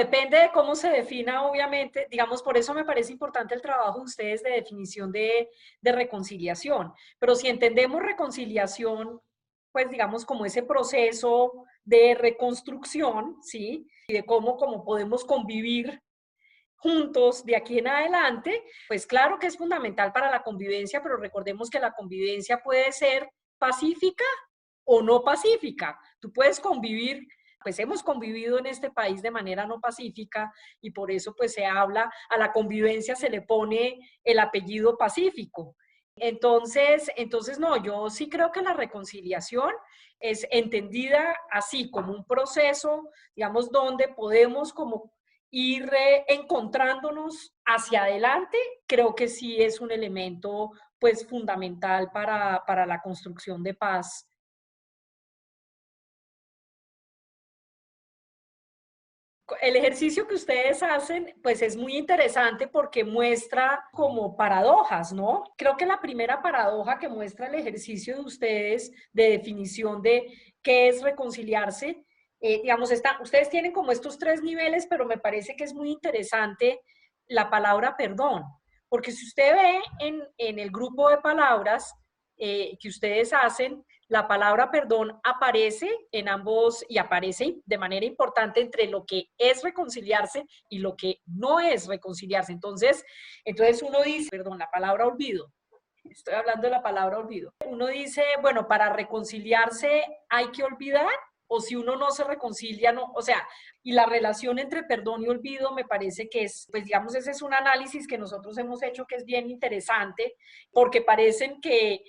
depende de cómo se defina, obviamente, digamos, por eso me parece importante el trabajo de ustedes de definición de reconciliación. Pero si entendemos reconciliación, pues digamos como ese proceso de reconstrucción, ¿sí? Y de cómo podemos convivir juntos de aquí en adelante, pues claro que es fundamental para la convivencia, pero recordemos que la convivencia puede ser pacífica o no pacífica. Tú puedes convivir, pues hemos convivido en este país de manera no pacífica y por eso pues se habla, a la convivencia se le pone el apellido pacífico. Entonces no, yo sí creo que la reconciliación es entendida así como un proceso, digamos, donde podemos como ir encontrándonos hacia adelante, creo que sí es un elemento pues fundamental para la construcción de paz. El ejercicio que ustedes hacen, pues es muy interesante porque muestra como paradojas, ¿no? Creo que la primera paradoja que muestra el ejercicio de ustedes de definición de qué es reconciliarse, digamos, ustedes tienen como estos tres niveles, pero me parece que es muy interesante la palabra perdón, porque si usted ve en el grupo de palabras que ustedes hacen, la palabra perdón aparece en ambos y aparece de manera importante entre lo que es reconciliarse y lo que no es reconciliarse. Entonces uno dice, perdón, la palabra olvido. Estoy hablando de la palabra olvido. Uno dice, bueno, para reconciliarse hay que olvidar, o si uno no se reconcilia, no, o sea, y la relación entre perdón y olvido me parece que es, pues digamos, ese es un análisis que nosotros hemos hecho que es bien interesante, porque parecen que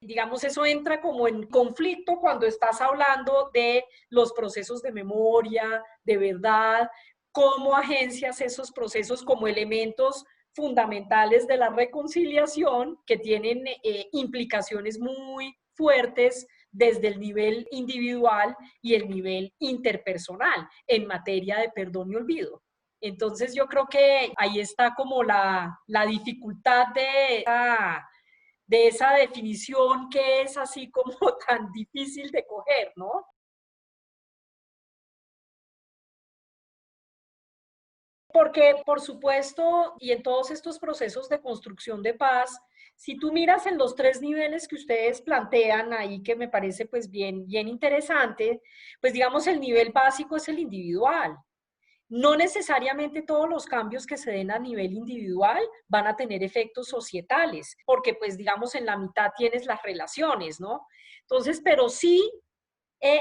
digamos, eso entra como en conflicto cuando estás hablando de los procesos de memoria, de verdad, cómo agencias esos procesos como elementos fundamentales de la reconciliación que tienen implicaciones muy fuertes desde el nivel individual y el nivel interpersonal en materia de perdón y olvido. Entonces yo creo que ahí está como la dificultad de esa definición que es así como tan difícil de coger, ¿no? Porque, por supuesto, y en todos estos procesos de construcción de paz, si tú miras en los tres niveles que ustedes plantean ahí, que me parece pues bien interesante, pues digamos el nivel básico es el individual. No necesariamente todos los cambios que se den a nivel individual van a tener efectos societales, porque pues digamos en la mitad tienes las relaciones, ¿no? Entonces, pero sí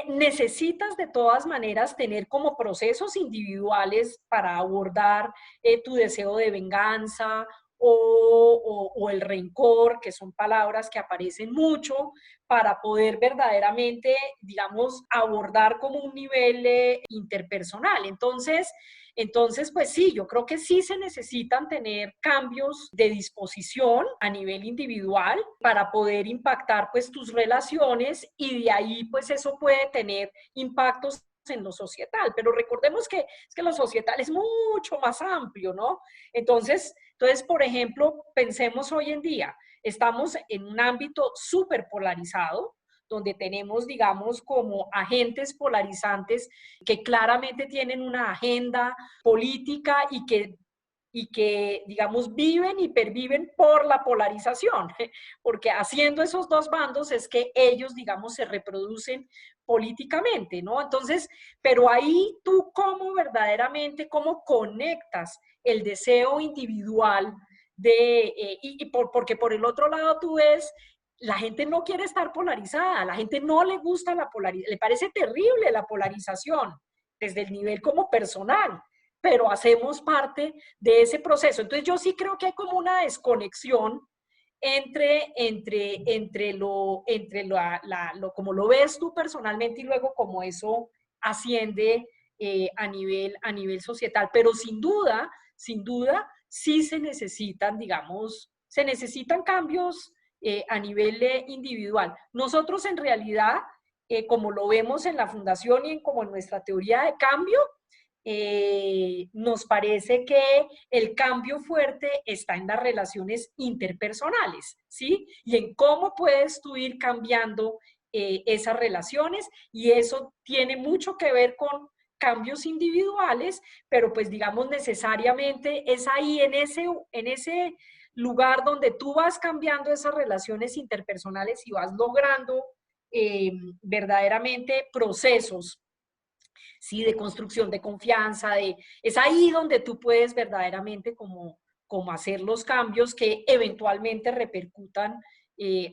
necesitas de todas maneras tener como procesos individuales para abordar tu deseo de venganza o el rencor, que son palabras que aparecen mucho, para poder verdaderamente, digamos, abordar como un nivel interpersonal. Entonces, pues sí, yo creo que sí se necesitan tener cambios de disposición a nivel individual para poder impactar pues tus relaciones y de ahí pues eso puede tener impactos en lo societal, pero recordemos que es que lo societal es mucho más amplio, ¿no? Entonces, por ejemplo, pensemos hoy en día, estamos en un ámbito súper polarizado, donde tenemos, digamos, como agentes polarizantes que claramente tienen una agenda política y que, digamos, viven y perviven por la polarización, porque haciendo esos dos bandos es que ellos, digamos, se reproducen políticamente, ¿no? Entonces, pero ahí tú cómo verdaderamente, cómo conectas el deseo individual porque por el otro lado tú ves la gente no quiere estar polarizada, la gente no le gusta la polarización, le parece terrible la polarización desde el nivel como personal, pero hacemos parte de ese proceso. Entonces yo sí creo que hay como una desconexión entre como lo ves tú personalmente y luego como eso asciende a nivel societal. Pero sin duda, sí se necesitan, digamos, se necesitan cambios a nivel individual. Nosotros en realidad, como lo vemos en la fundación y como en nuestra teoría de cambio, nos parece que el cambio fuerte está en las relaciones interpersonales, ¿sí? Y en cómo puedes tú ir cambiando esas relaciones y eso tiene mucho que ver con cambios individuales, pero pues digamos necesariamente es ahí en ese lugar donde tú vas cambiando esas relaciones interpersonales y vas logrando verdaderamente procesos, ¿sí? De construcción de confianza, es ahí donde tú puedes verdaderamente como hacer los cambios que eventualmente repercutan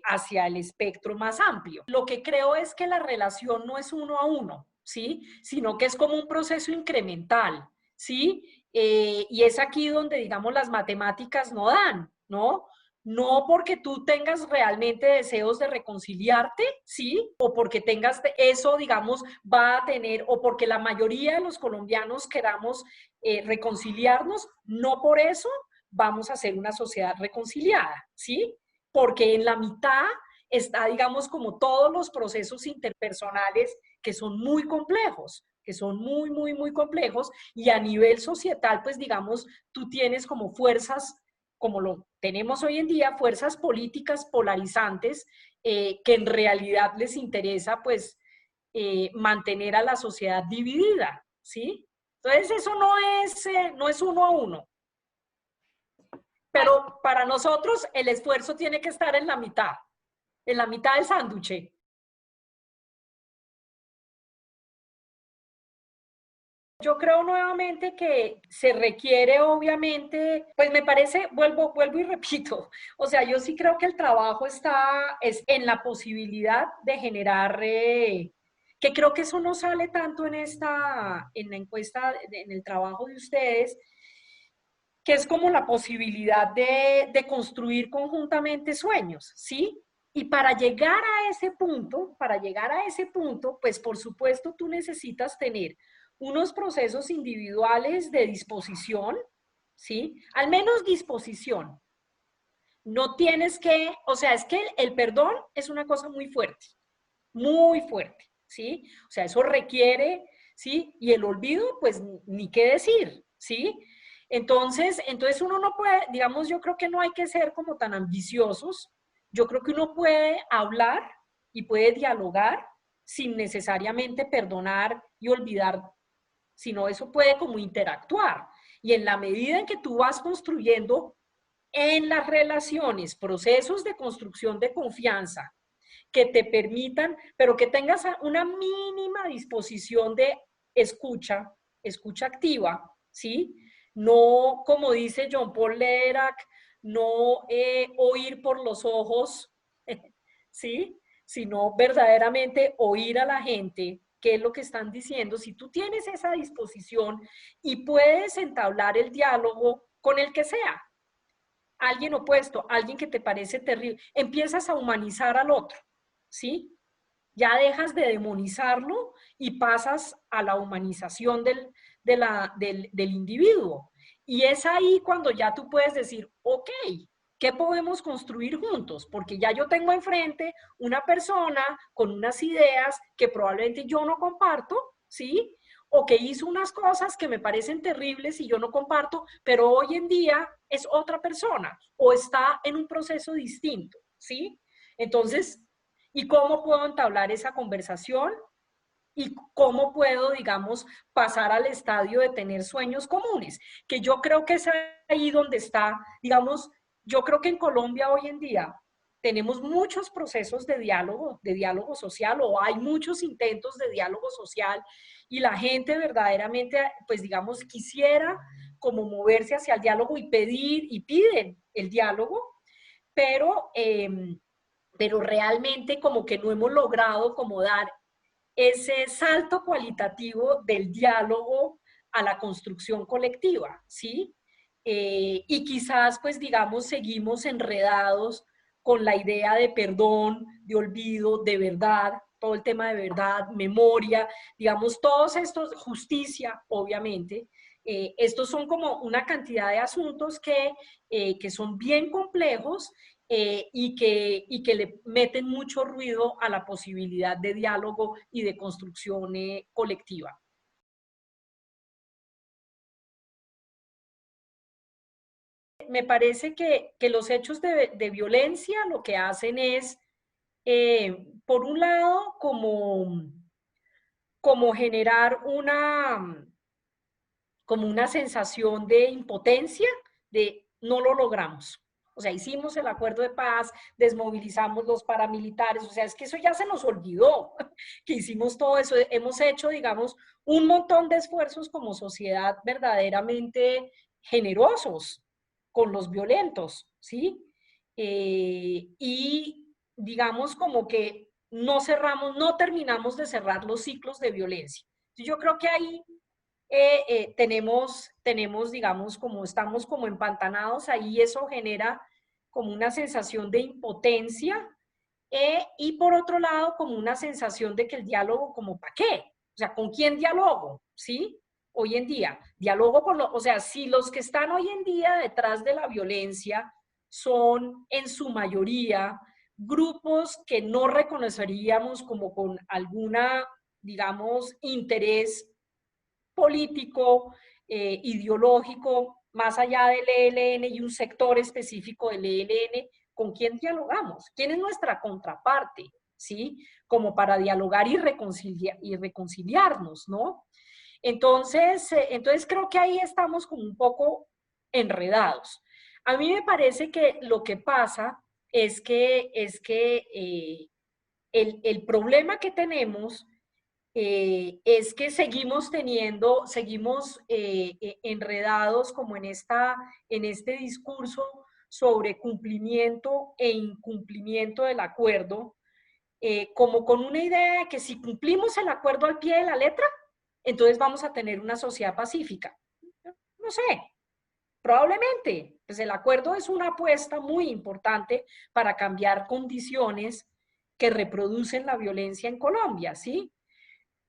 hacia el espectro más amplio. Lo que creo es que la relación no es uno a uno, ¿sí? Sino que es como un proceso incremental, ¿sí? Y es aquí donde, digamos, las matemáticas no dan, ¿no? No porque tú tengas realmente deseos de reconciliarte, ¿sí? O porque tengas eso, digamos, va a tener, o porque la mayoría de los colombianos queramos reconciliarnos, no por eso vamos a ser una sociedad reconciliada, ¿sí? Porque en la mitad está, digamos, como todos los procesos interpersonales que son muy complejos, que son muy, muy, muy complejos, y a nivel societal, pues digamos, tú tienes como fuerzas, como lo tenemos hoy en día, fuerzas políticas polarizantes que en realidad les interesa, pues, mantener a la sociedad dividida, ¿sí? Entonces, eso no es uno a uno. Pero para nosotros el esfuerzo tiene que estar en la mitad del sándwich. Yo creo nuevamente que se requiere, obviamente, pues me parece, vuelvo y repito, o sea, yo sí creo que el trabajo es en la posibilidad de generar, que creo que eso no sale tanto en la encuesta, en el trabajo de ustedes, que es como la posibilidad de construir conjuntamente sueños, ¿sí? Y para llegar a ese punto, pues por supuesto tú necesitas tener unos procesos individuales de disposición, ¿sí? Al menos disposición. No tienes que, o sea, es que el perdón es una cosa muy fuerte, ¿sí? O sea, eso requiere, ¿sí? Y el olvido, pues ni qué decir, ¿sí? Entonces uno no puede, digamos, yo creo que no hay que ser como tan ambiciosos. Yo creo que uno puede hablar y puede dialogar sin necesariamente perdonar y olvidar, sino eso puede como interactuar. Y en la medida en que tú vas construyendo en las relaciones procesos de construcción de confianza, que te permitan, pero que tengas una mínima disposición de escucha, escucha activa, ¿sí? No, como dice John Paul Lederach, no oír por los ojos, ¿sí? Sino verdaderamente oír a la gente, qué es lo que están diciendo. Si tú tienes esa disposición y puedes entablar el diálogo con el que sea, alguien opuesto, alguien que te parece terrible, empiezas a humanizar al otro, ¿sí? Ya dejas de demonizarlo y pasas a la humanización del individuo. Y es ahí cuando ya tú puedes decir, ok, ¿qué podemos construir juntos? Porque ya yo tengo enfrente una persona con unas ideas que probablemente yo no comparto, ¿sí? O que hizo unas cosas que me parecen terribles y yo no comparto, pero hoy en día es otra persona o está en un proceso distinto, ¿sí? Entonces, ¿y cómo puedo entablar esa conversación? ¿Y cómo puedo, digamos, pasar al estadio de tener sueños comunes? Que yo creo que es ahí donde está, digamos, yo creo que en Colombia hoy en día tenemos muchos procesos de diálogo social, o hay muchos intentos de diálogo social, y la gente verdaderamente, pues digamos, quisiera como moverse hacia el diálogo y pedir, y piden el diálogo, pero, pero realmente como que no hemos logrado como dar ese salto cualitativo del diálogo a la construcción colectiva, ¿sí? Y quizás, pues digamos, seguimos enredados con la idea de perdón, de olvido, de verdad, todo el tema de verdad, memoria, digamos, todos estos, justicia, obviamente, estos son como una cantidad de asuntos que son bien complejos y que le meten mucho ruido a la posibilidad de diálogo y de construcción colectiva. Me parece que los hechos de violencia lo que hacen es, por un lado, como generar como una sensación de impotencia, de no lo logramos. O sea, hicimos el acuerdo de paz, desmovilizamos los paramilitares, o sea, es que eso ya se nos olvidó, que hicimos todo eso, hemos hecho, digamos, un montón de esfuerzos como sociedad verdaderamente generosos con los violentos, ¿sí? Y digamos como que no cerramos, no terminamos de cerrar los ciclos de violencia. Yo creo que ahí tenemos, digamos, como estamos como empantanados ahí, eso genera como una sensación de impotencia y por otro lado como una sensación de que el diálogo como ¿para qué? O sea, ¿con quién dialogo? ¿Sí? Hoy en día, diálogo con o sea, si los que están hoy en día detrás de la violencia son en su mayoría grupos que no reconoceríamos como con alguna, digamos, interés político, ideológico, más allá del ELN y un sector específico del ELN, ¿con quién dialogamos? ¿Quién es nuestra contraparte? ¿Sí? Como para dialogar y reconciliarnos, ¿no? Entonces creo que ahí estamos como un poco enredados. A mí me parece que lo que pasa es que el problema que tenemos es que seguimos enredados como en este discurso sobre cumplimiento e incumplimiento del acuerdo, como con una idea de que si cumplimos el acuerdo al pie de la letra, entonces vamos a tener una sociedad pacífica. No sé, probablemente, pues el acuerdo es una apuesta muy importante para cambiar condiciones que reproducen la violencia en Colombia, ¿sí?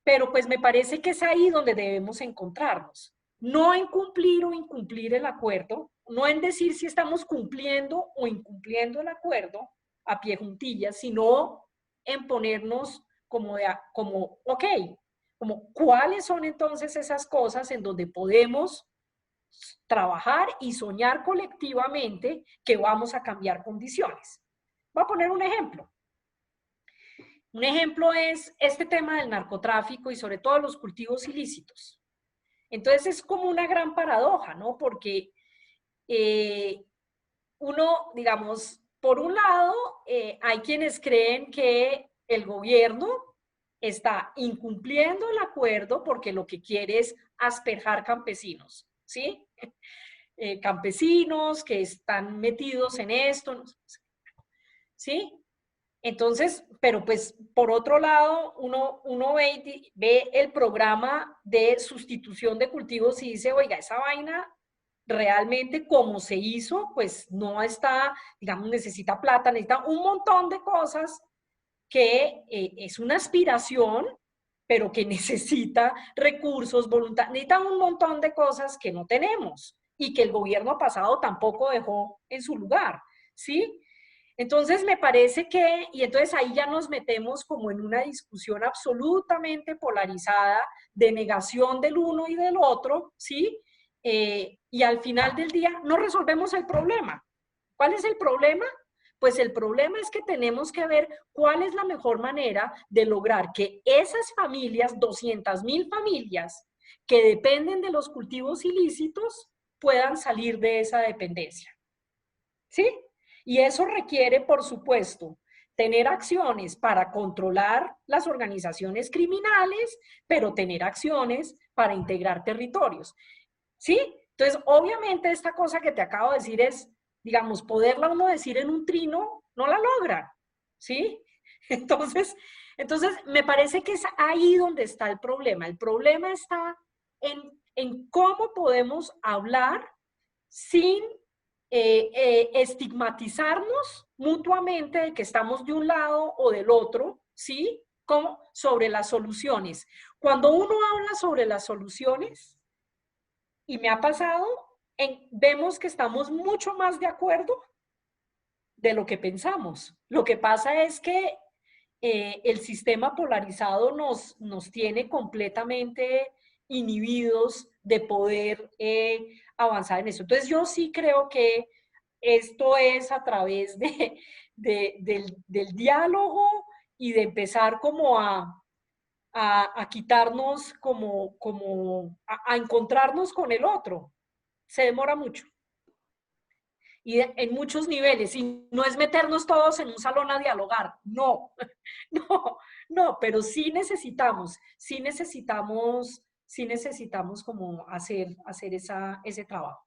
Pero pues me parece que es ahí donde debemos encontrarnos. No en cumplir o incumplir el acuerdo, no en decir si estamos cumpliendo o incumpliendo el acuerdo a pie juntillas, sino en ponernos como ok, como cuáles son entonces esas cosas en donde podemos trabajar y soñar colectivamente que vamos a cambiar condiciones. Voy a poner un ejemplo. Un ejemplo es este tema del narcotráfico y sobre todo los cultivos ilícitos. Entonces es como una gran paradoja, ¿no? Porque uno, digamos, por un lado, hay quienes creen que el gobierno está incumpliendo el acuerdo porque lo que quiere es asperjar campesinos, ¿sí? Campesinos que están metidos en esto, ¿sí? Entonces, pero pues por otro lado, uno ve el programa de sustitución de cultivos y dice, oiga, esa vaina realmente como se hizo, pues no está, digamos, necesita plata, necesita un montón de cosas que es una aspiración, pero que necesita recursos, voluntad, necesita un montón de cosas que no tenemos y que el gobierno pasado tampoco dejó en su lugar, ¿sí? Entonces me parece que, y entonces ahí ya nos metemos como en una discusión absolutamente polarizada de negación del uno y del otro, ¿sí? Y al final del día no resolvemos el problema. ¿Cuál es el problema? Pues el problema es que tenemos que ver cuál es la mejor manera de lograr que esas familias, 200.000 familias que dependen de los cultivos ilícitos, puedan salir de esa dependencia. ¿Sí? Y eso requiere, por supuesto, tener acciones para controlar las organizaciones criminales, pero tener acciones para integrar territorios. ¿Sí? Entonces, obviamente, esta cosa que te acabo de decir es, digamos, poderla uno decir en un trino, no la logra. ¿Sí? Entonces me parece que es ahí donde está el problema. El problema está en cómo podemos hablar sin estigmatizarnos mutuamente de que estamos de un lado o del otro, ¿sí? Como sobre las soluciones. Cuando uno habla sobre las soluciones, y me ha pasado, vemos que estamos mucho más de acuerdo de lo que pensamos. Lo que pasa es que el sistema polarizado nos tiene completamente inhibidos de poder avanzar en eso. Entonces yo sí creo que esto es a través del diálogo y de empezar como a quitarnos a encontrarnos con el otro. Se demora mucho. Y en muchos niveles, y no es meternos todos en un salón a dialogar, no, no, no, pero sí necesitamos como hacer ese trabajo.